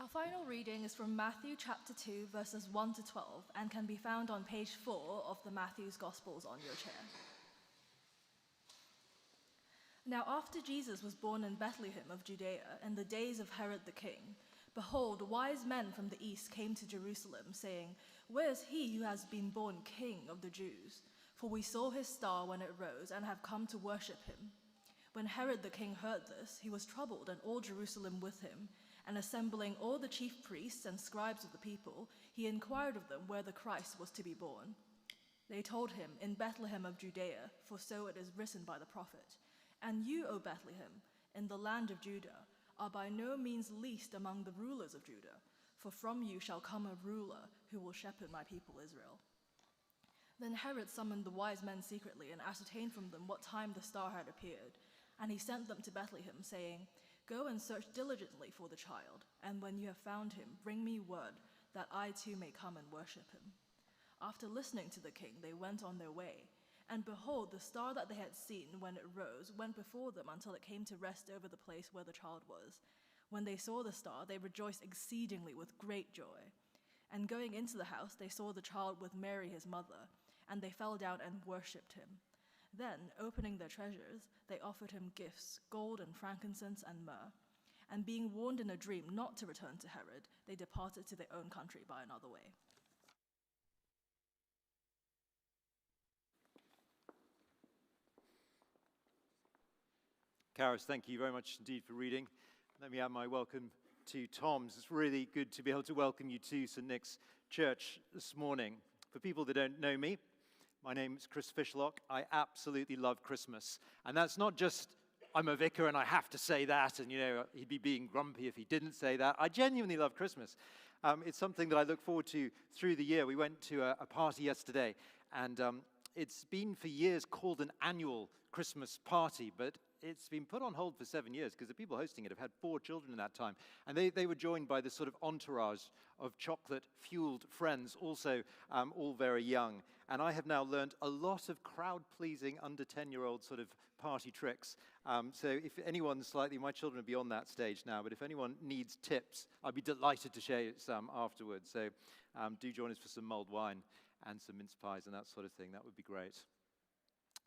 Our final reading is from Matthew chapter 2, verses 1 to 12, and can be found on page 4 of the Matthew's Gospels on your chair. Now after Jesus was born in Bethlehem of Judea in the days of Herod the king, behold, wise men from the east came to Jerusalem, saying, "Where is he who has been born King of the Jews? For we saw his star when it rose and have come to worship him." When Herod the king heard this, he was troubled, and all Jerusalem with him. And assembling all the chief priests and scribes of the people, he inquired of them where the Christ was to be born. They told him, "In Bethlehem of Judea, for so it is written by the prophet. And you, O Bethlehem, in the land of Judah, are by no means least among the rulers of Judah, for from you shall come a ruler who will shepherd my people Israel." Then Herod summoned the wise men secretly and ascertained from them what time the star had appeared. And he sent them to Bethlehem, saying, "Go and search diligently for the child, and when you have found him, bring me word, that I too may come and worship him." After listening to the king, they went on their way. And behold, the star that they had seen when it rose went before them until it came to rest over the place where the child was. When they saw the star, they rejoiced exceedingly with great joy. And going into the house, they saw the child with Mary his mother, and they fell down and worshipped him. Then, opening their treasures, they offered him gifts, gold and frankincense and myrrh. And being warned in a dream not to return to Herod, they departed to their own country by another way. Karis, thank you very much indeed for reading. Let me add my welcome to Tom's. It's really good to be able to welcome you to St. Nick's Church this morning. For people that don't know me, my name is Chris Fishlock. I absolutely love Christmas. And that's not just, I'm a vicar and I have to say that, and he'd be being grumpy if he didn't say that. I genuinely love Christmas. It's something that I look forward to through the year. We went to a party yesterday, and it's been for years called an annual Christmas party, but it's been put on hold for 7 years because the people hosting it have had 4 children in that time. And they were joined by this sort of entourage of chocolate-fueled friends, also all very young. And I have now learned a lot of crowd-pleasing under 10-year-old sort of party tricks. So if anyone's slightly, my children are beyond that stage now, but if anyone needs tips, I'd be delighted to share some afterwards. So do join us for some mulled wine and some mince pies and that sort of thing. That would be great.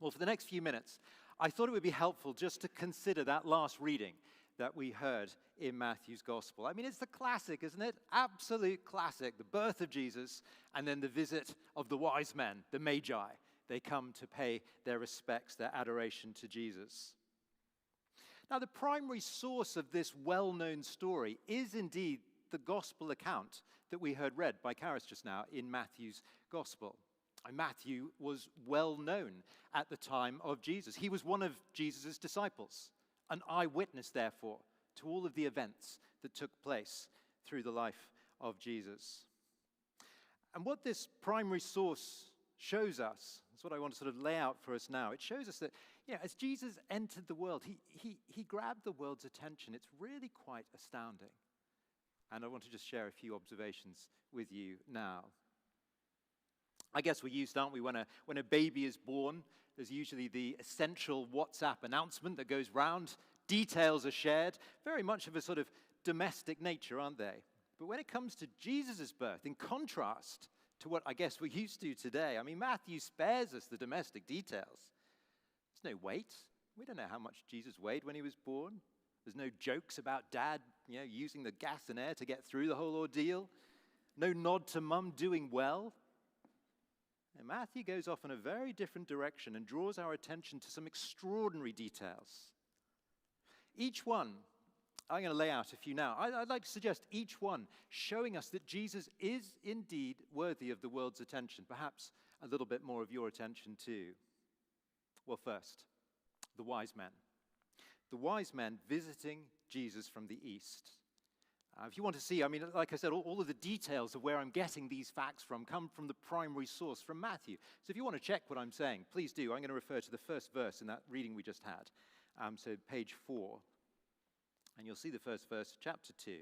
Well, for the next few minutes, I thought it would be helpful just to consider that last reading that we heard in Matthew's Gospel. I mean, it's the classic, isn't it? Absolute classic, the birth of Jesus, and then the visit of the wise men, the Magi. They come to pay their respects, their adoration to Jesus. Now, the primary source of this well-known story is indeed the Gospel account that we heard read by Karis just now in Matthew's Gospel. And Matthew was well known at the time of Jesus. He was one of Jesus' disciples, an eyewitness, therefore, to all of the events that took place through the life of Jesus. And what this primary source shows us, that's what I want to sort of lay out for us now. It shows us that, as Jesus entered the world, he grabbed the world's attention. It's really quite astounding. And I want to just share a few observations with you now. I guess we're used, aren't we, when a baby is born, there's usually the essential WhatsApp announcement that goes round. Details are shared, very much of a sort of domestic nature, aren't they? But when it comes to Jesus' birth, in contrast to what I guess we're used to today, I mean, Matthew spares us the domestic details. There's no weight. We don't know how much Jesus weighed when he was born. There's no jokes about dad, using the gas and air to get through the whole ordeal. No nod to mum doing well. And Matthew goes off in a very different direction and draws our attention to some extraordinary details. Each one, I'm going to lay out a few now. I'd like to suggest each one showing us that Jesus is indeed worthy of the world's attention, perhaps a little bit more of your attention too. Well, first, the wise men. The wise men visiting Jesus from the east. If you want to see, like I said, all of the details of where I'm getting these facts from come from the primary source, from Matthew. So if you want to check what I'm saying, please do. I'm going to refer to the first verse in that reading we just had. So page 4. And you'll see the first verse, chapter 2.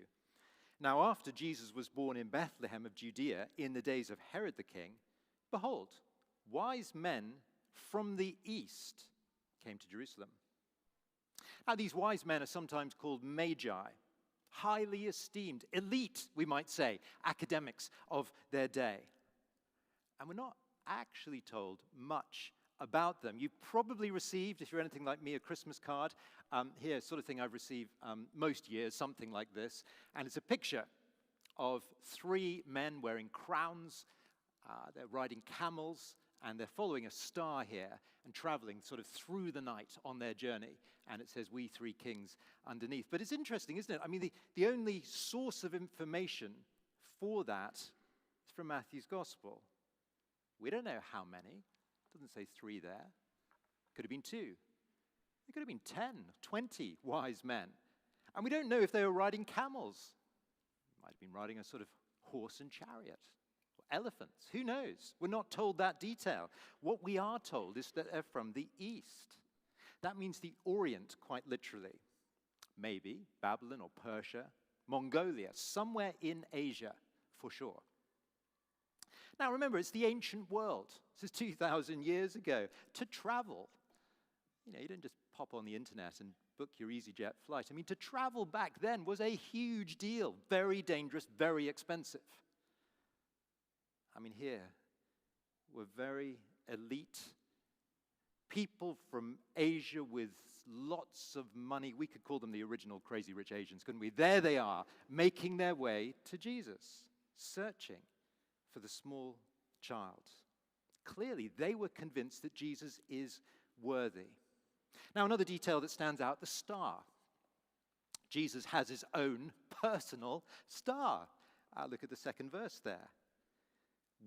Now after Jesus was born in Bethlehem of Judea in the days of Herod the king, behold, wise men from the east came to Jerusalem. Now these wise men are sometimes called magi. highly esteemed, elite, we might say, academics of their day. And we're not actually told much about them. You probably received, if you're anything like me, a Christmas card. Here, sort of thing I've received most years, something like this. And it's a picture of three men wearing crowns. They're riding camels, and they're following a star here and traveling sort of through the night on their journey. And it says, "We three kings," underneath. But it's interesting, isn't it? I mean, the only source of information for that is from Matthew's Gospel. We don't know how many. It doesn't say three there. Could have been two. It could have been 10, 20 wise men. And we don't know if they were riding camels. Might have been riding a sort of horse and chariot. Or elephants. Who knows? We're not told that detail. What we are told is that they're from the east. That means the Orient, quite literally. Maybe Babylon or Persia, Mongolia, somewhere in Asia, for sure. Now remember, it's the ancient world. This is 2,000 years ago. To travel, you don't just pop on the internet and book your EasyJet flight. I mean, to travel back then was a huge deal. Very dangerous, very expensive. I mean, here, we're very elite people from Asia with lots of money. We could call them the original Crazy Rich Asians, couldn't we? There they are, making their way to Jesus, searching for the small child. Clearly, they were convinced that Jesus is worthy. Now, another detail that stands out, the star. Jesus has his own personal star. Look at the second verse there.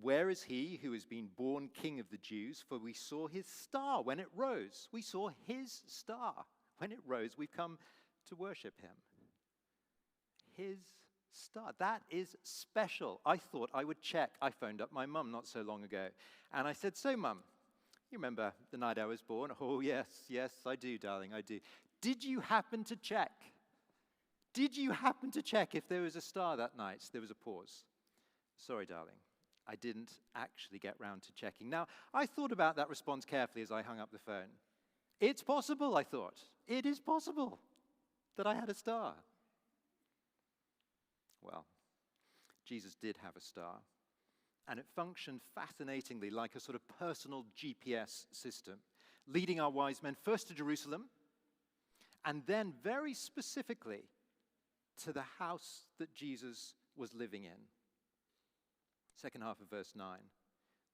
"Where is he who has been born King of the Jews? For we saw his star when it rose." We saw his star when it rose. We've come to worship him. His star. That is special. I thought I would check. I phoned up my mum not so long ago. And I said, "So, Mum, you remember the night I was born?" "Oh, yes, I do, darling, I do." "Did you happen to check? Did you happen to check if there was a star that night?" There was a pause. "Sorry, darling, I didn't actually get round to checking." Now, I thought about that response carefully as I hung up the phone. It's possible, I thought. It is possible that I had a star. Well, Jesus did have a star, and it functioned fascinatingly like a sort of personal GPS system, leading our wise men first to Jerusalem, and then very specifically to the house that Jesus was living in. Second half of verse 9.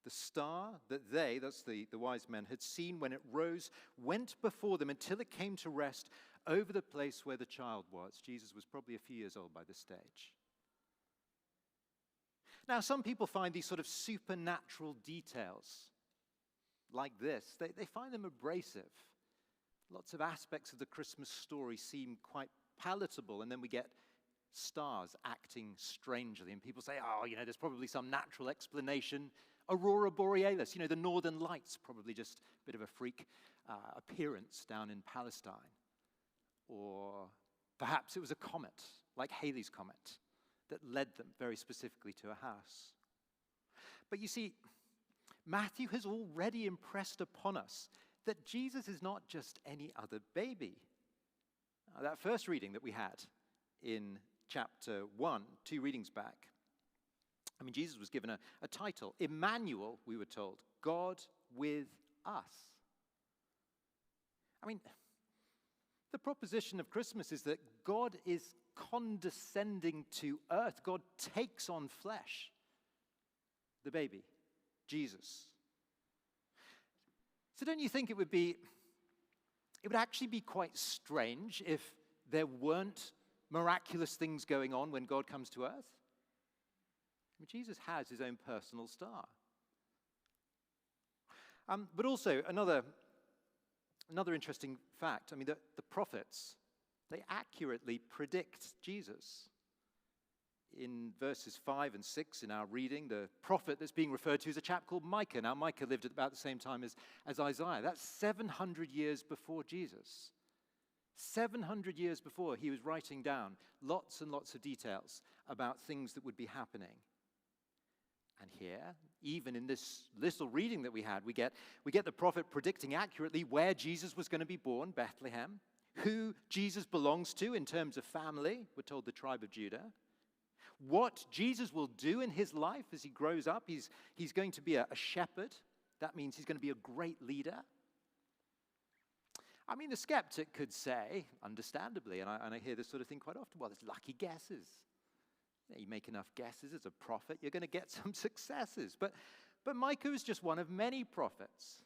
"The star that they," that's the wise men, "had seen when it rose, went before them until it came to rest over the place where the child was." Jesus was probably a few years old by this stage. Now, some people find these sort of supernatural details like this, they find them abrasive. Lots of aspects of the Christmas story seem quite palatable, and then we get stars acting strangely, and people say, there's probably some natural explanation. Aurora Borealis, the northern lights, probably just a bit of a freak appearance down in Palestine. Or perhaps it was a comet, like Halley's Comet, that led them very specifically to a house. But you see, Matthew has already impressed upon us that Jesus is not just any other baby. That first reading that we had in chapter 1, 2 readings back, Jesus was given a title. Emmanuel, we were told, God with us. The proposition of Christmas is that God is condescending to earth. God takes on flesh. The baby, Jesus. So don't you think it would actually be quite strange if there weren't miraculous things going on when God comes to earth? Jesus has his own personal star. But also, another interesting fact, the prophets, they accurately predict Jesus. In verses 5 and 6 in our reading, the prophet that's being referred to is a chap called Micah. Now, Micah lived at about the same time as Isaiah. That's 700 years before Jesus. 700 years before, he was writing down lots and lots of details about things that would be happening. And here, even in this little reading that we had, we get the prophet predicting accurately where Jesus was going to be born, Bethlehem, who Jesus belongs to in terms of family. We're told the tribe of Judah. What Jesus will do in his life as he grows up. He's going to be a shepherd. That means he's going to be a great leader. I mean, the skeptic could say, understandably, and I hear this sort of thing quite often, well, it's lucky guesses. You make enough guesses as a prophet, you're going to get some successes. But Micah is just one of many prophets.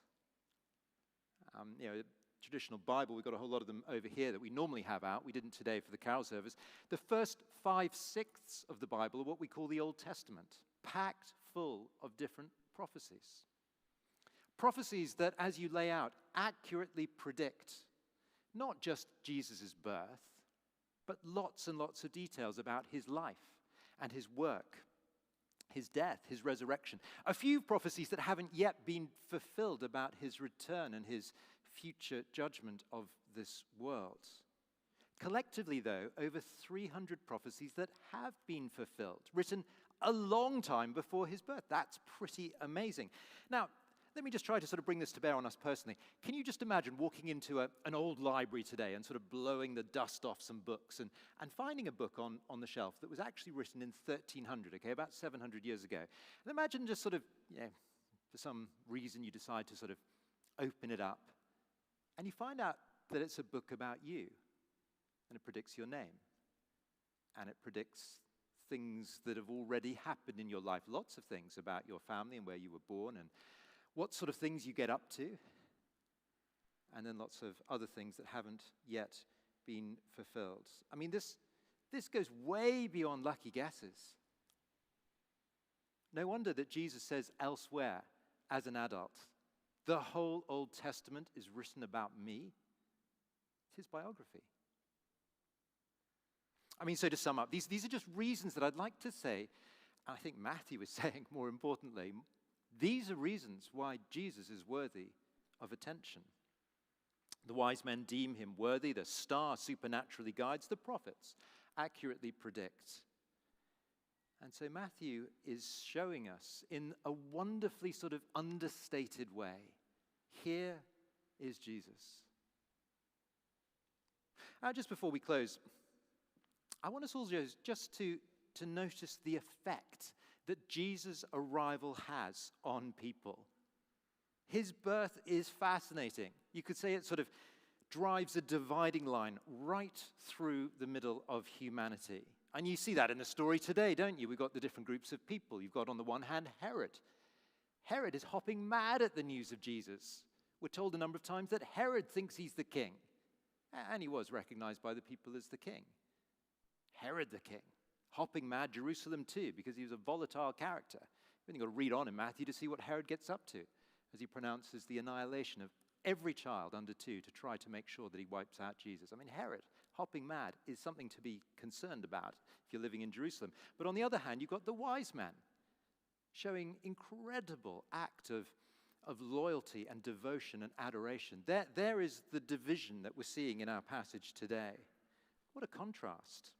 Traditional Bible, we've got a whole lot of them over here that we normally have out. We didn't today for the carol service. The first 5/6 of the Bible are what we call the Old Testament, packed full of different prophecies. Prophecies that, as you lay out, accurately predict not just Jesus' birth, but lots and lots of details about his life and his work, his death, his resurrection. A few prophecies that haven't yet been fulfilled about his return and his future judgment of this world. Collectively, though, over 300 prophecies that have been fulfilled, written a long time before his birth. That's pretty amazing. Now, let me just try to sort of bring this to bear on us personally. Can you just imagine walking into an old library today and sort of blowing the dust off some books and finding a book on the shelf that was actually written in 1300, okay, about 700 years ago? And imagine just sort of, for some reason you decide to sort of open it up and you find out that it's a book about you and it predicts your name and it predicts things that have already happened in your life, lots of things about your family and where you were born and what sort of things you get up to, and then lots of other things that haven't yet been fulfilled. I mean, this goes way beyond lucky guesses. No wonder that Jesus says elsewhere, as an adult, the whole Old Testament is written about me. It's his biography. I mean, so to sum up, these are just reasons that I'd like to say, and I think Matthew was saying more importantly, these are reasons why Jesus is worthy of attention. The wise men deem him worthy. The star supernaturally guides. The prophets accurately predict. And so Matthew is showing us in a wonderfully sort of understated way, here is Jesus. Just before we close, I want us all just to notice the effect that Jesus' arrival has on people. His birth is fascinating. You could say it sort of drives a dividing line right through the middle of humanity. And you see that in the story today, don't you? We've got the different groups of people. You've got, on the one hand, Herod. Herod is hopping mad at the news of Jesus. We're told a number of times that Herod thinks he's the king. And he was recognized by the people as the king. Herod the king. Hopping mad, Jerusalem too, because he was a volatile character. You've only got to read on in Matthew to see what Herod gets up to as he pronounces the annihilation of every child under 2 to try to make sure that he wipes out Jesus. I mean, Herod, hopping mad, is something to be concerned about if you're living in Jerusalem. But on the other hand, you've got the wise men showing incredible act of loyalty and devotion and adoration. There is the division that we're seeing in our passage today. What a contrast.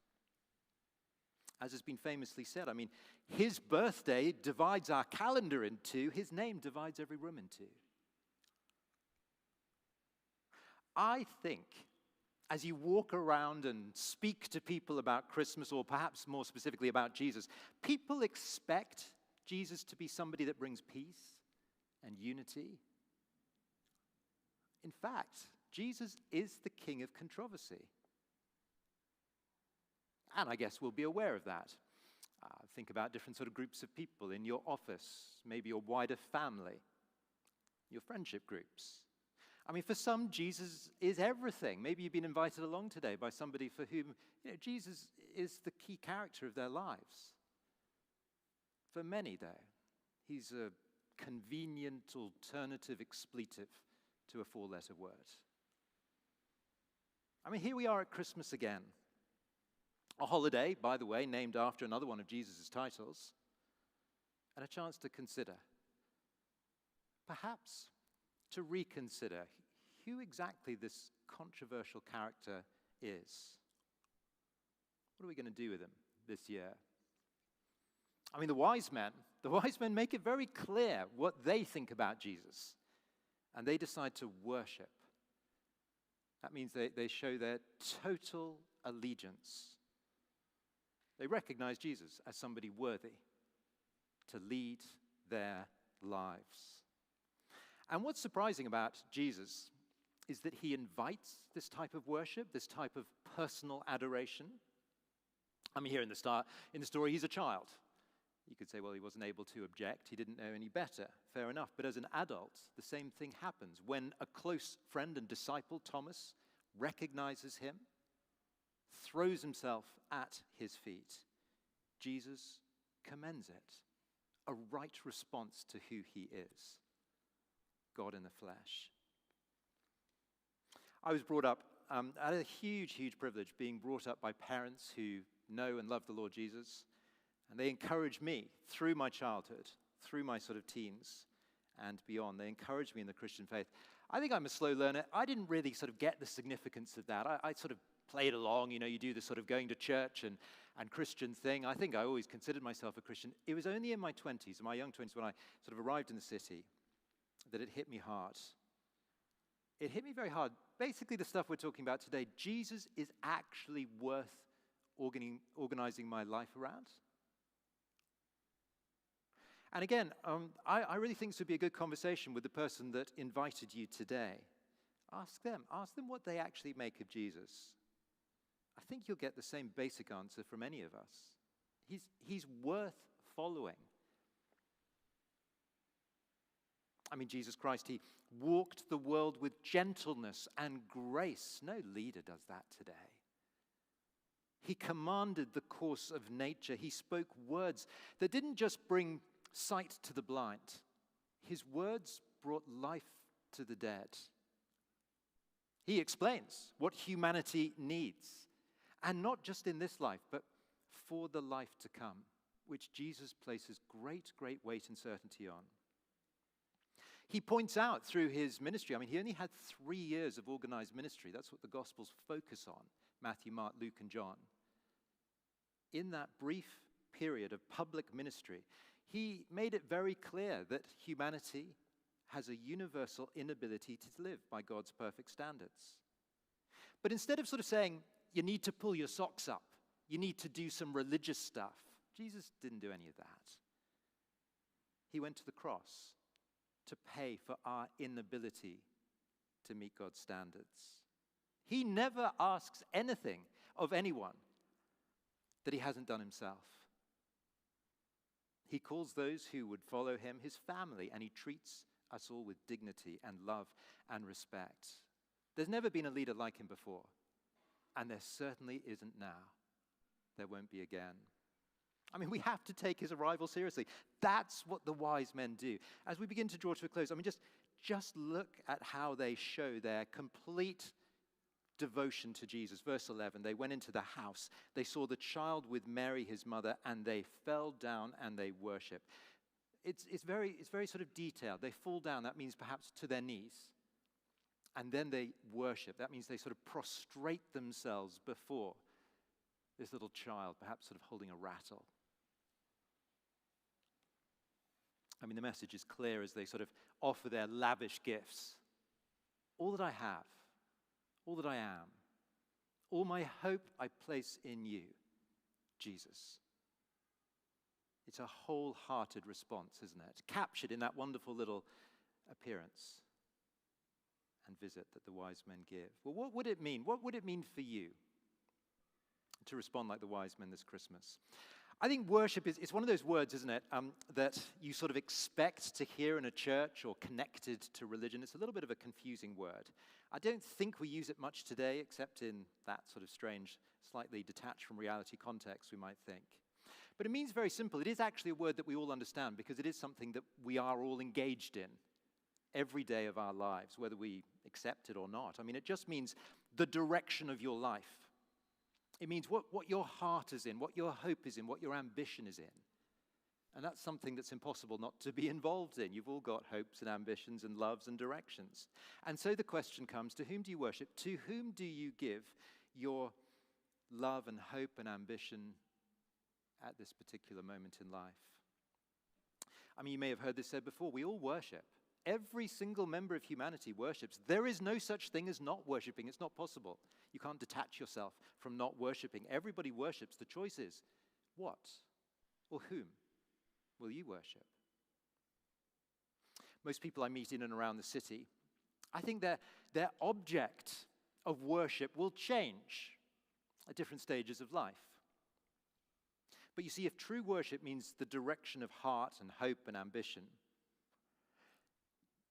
As has been famously said, I mean, his birthday divides our calendar in two. His name divides every room in two. I think as you walk around and speak to people about Christmas, or perhaps more specifically about Jesus, people expect Jesus to be somebody that brings peace and unity. In fact, Jesus is the king of controversy. And I guess we'll be aware of that. Think about different sort of groups of people in your office, maybe your wider family, your friendship groups. I mean, for some, Jesus is everything. Maybe you've been invited along today by somebody for whom Jesus is the key character of their lives. For many, though, he's a convenient alternative expletive to a 4-letter word. I mean, here we are at Christmas again. A holiday, by the way, named after another one of Jesus' titles, and a chance to consider, perhaps to reconsider who exactly this controversial character is. What are we going to do with him this year? I mean, the wise men make it very clear what they think about Jesus, and they decide to worship. That means they show their total allegiance. They recognize Jesus as somebody worthy to lead their lives. And what's surprising about Jesus is that he invites this type of worship, this type of personal adoration. I mean, here in the story, he's a child. You could say, well, he wasn't able to object. He didn't know any better. Fair enough. But as an adult, the same thing happens. When a close friend and disciple, Thomas, recognizes him, throws himself at his feet, Jesus commends it. A right response to who he is, God in the flesh. I was brought up, I had a huge, huge privilege being brought up by parents who know and love the Lord Jesus. And they encouraged me through my childhood, through my sort of teens and beyond. They encouraged me in the Christian faith. I think I'm a slow learner. I didn't really sort of get the significance of that. I sort of played along. You know, you do this sort of going to church and Christian thing. I think I always considered myself a Christian. It was only in my 20s, my young 20s, when I sort of arrived in the city, that it hit me hard. It hit me very hard. Basically, the stuff we're talking about today, Jesus is actually worth organizing my life around. And again, I really think this would be a good conversation with the person that invited you today. Ask them what they actually make of Jesus. I think you'll get the same basic answer from any of us. He's worth following. I mean, Jesus Christ, he walked the world with gentleness and grace. No leader does that today. He commanded the course of nature. He spoke words that didn't just bring sight to the blind. His words brought life to the dead. He explains what humanity needs, and not just in this life, but for the life to come, which Jesus places great, great weight and certainty on. He points out through his ministry, I mean, he only had 3 years of organized ministry. That's what the Gospels focus on, Matthew, Mark, Luke, and John. In that brief period of public ministry, he made it very clear that humanity has a universal inability to live by God's perfect standards. But instead of sort of saying, you need to pull your socks up, you need to do some religious stuff, Jesus didn't do any of that. He went to the cross to pay for our inability to meet God's standards. He never asks anything of anyone that he hasn't done himself. He calls those who would follow him his family, and he treats us all with dignity and love and respect. There's never been a leader like him before, and there certainly isn't now. There won't be again. I mean, we have to take his arrival seriously. That's what the wise men do. As we begin to draw to a close, I mean, just look at how they show their complete devotion to Jesus. Verse 11, they went into the house. They saw the child with Mary, his mother, and they fell down and they worshiped. It's very sort of detailed. They fall down. That means perhaps to their knees. And then they worship. That means they sort of prostrate themselves before this little child, perhaps sort of holding a rattle. I mean, the message is clear as they sort of offer their lavish gifts. All that I have, all that I am, all my hope I place in you, Jesus. It's a wholehearted response, isn't it? Captured in that wonderful little appearance and visit that the wise men give. Well, what would it mean? What would it mean for you to respond like the wise men this Christmas? I think worship is one of those words, isn't it, that you sort of expect to hear in a church or connected to religion. It's a little bit of a confusing word. I don't think we use it much today, except in that sort of strange, slightly detached from reality context, we might think. But it means very simple. It is actually a word that we all understand because it is something that we are all engaged in every day of our lives, whether we accept it or not. I mean, it just means the direction of your life. It means what your heart is in, what your hope is in, what your ambition is in. And that's something that's impossible not to be involved in. You've all got hopes and ambitions and loves and directions. And so the question comes, to whom do you worship? To whom do you give your love and hope and ambition at this particular moment in life? I mean, you may have heard this said before. We all worship. Every single member of humanity worships. There is no such thing as not worshiping. It's not possible. You can't detach yourself from not worshiping. Everybody worships. The choice is, what or whom will you worship? Most people I meet in and around the city, I think their object of worship will change at different stages of life. But you see, if true worship means the direction of heart and hope and ambition,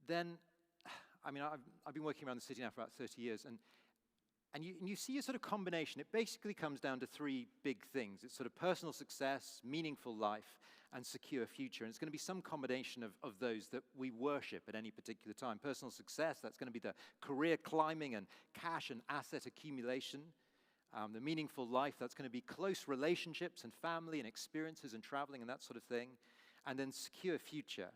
then, I've been working around the city now for about 30 years, and you see a sort of combination. It basically comes down to three big things. It's sort of personal success, meaningful life, and secure future. And it's going to be some combination of those that we worship at any particular time. Personal success, that's going to be the career climbing and cash and asset accumulation. The meaningful life, that's going to be close relationships and family and experiences and traveling and that sort of thing. And then secure future,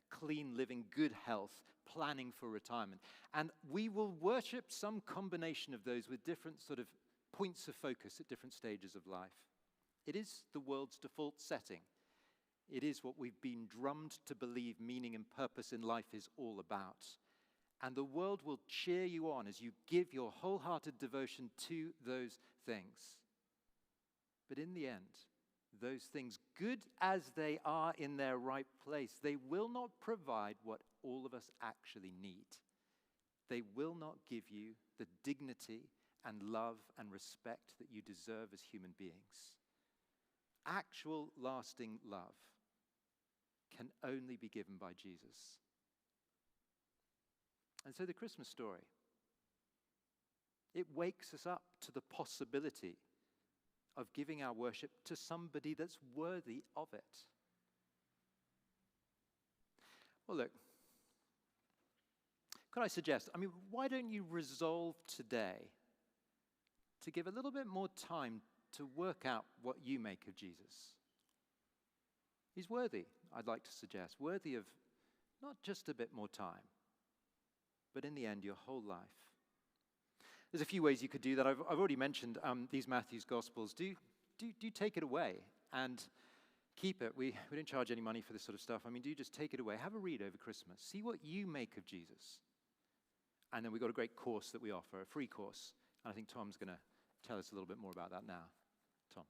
clean living, good health, planning for retirement. And we will worship some combination of those with different sort of points of focus at different stages of life. It is the world's default setting. It is what we've been drummed to believe meaning and purpose in life is all about. And the world will cheer you on as you give your wholehearted devotion to those things. But in the end, those things, good as they are in their right place, they will not provide what all of us actually need. They will not give you the dignity and love and respect that you deserve as human beings. Actual lasting love can only be given by Jesus. And so the Christmas story, it wakes us up to the possibility of giving our worship to somebody that's worthy of it. Well, look, could I suggest, why don't you resolve today to give a little bit more time to work out what you make of Jesus? He's worthy, I'd like to suggest, worthy of not just a bit more time, but in the end, your whole life. There's a few ways you could do that. I've already mentioned these Matthew's Gospels. Do take it away and keep it. We don't charge any money for this sort of stuff. Do just take it away. Have a read over Christmas. See what you make of Jesus. And then we've got a great course that we offer, a free course. And I think Tom's going to tell us a little bit more about that now. Tom.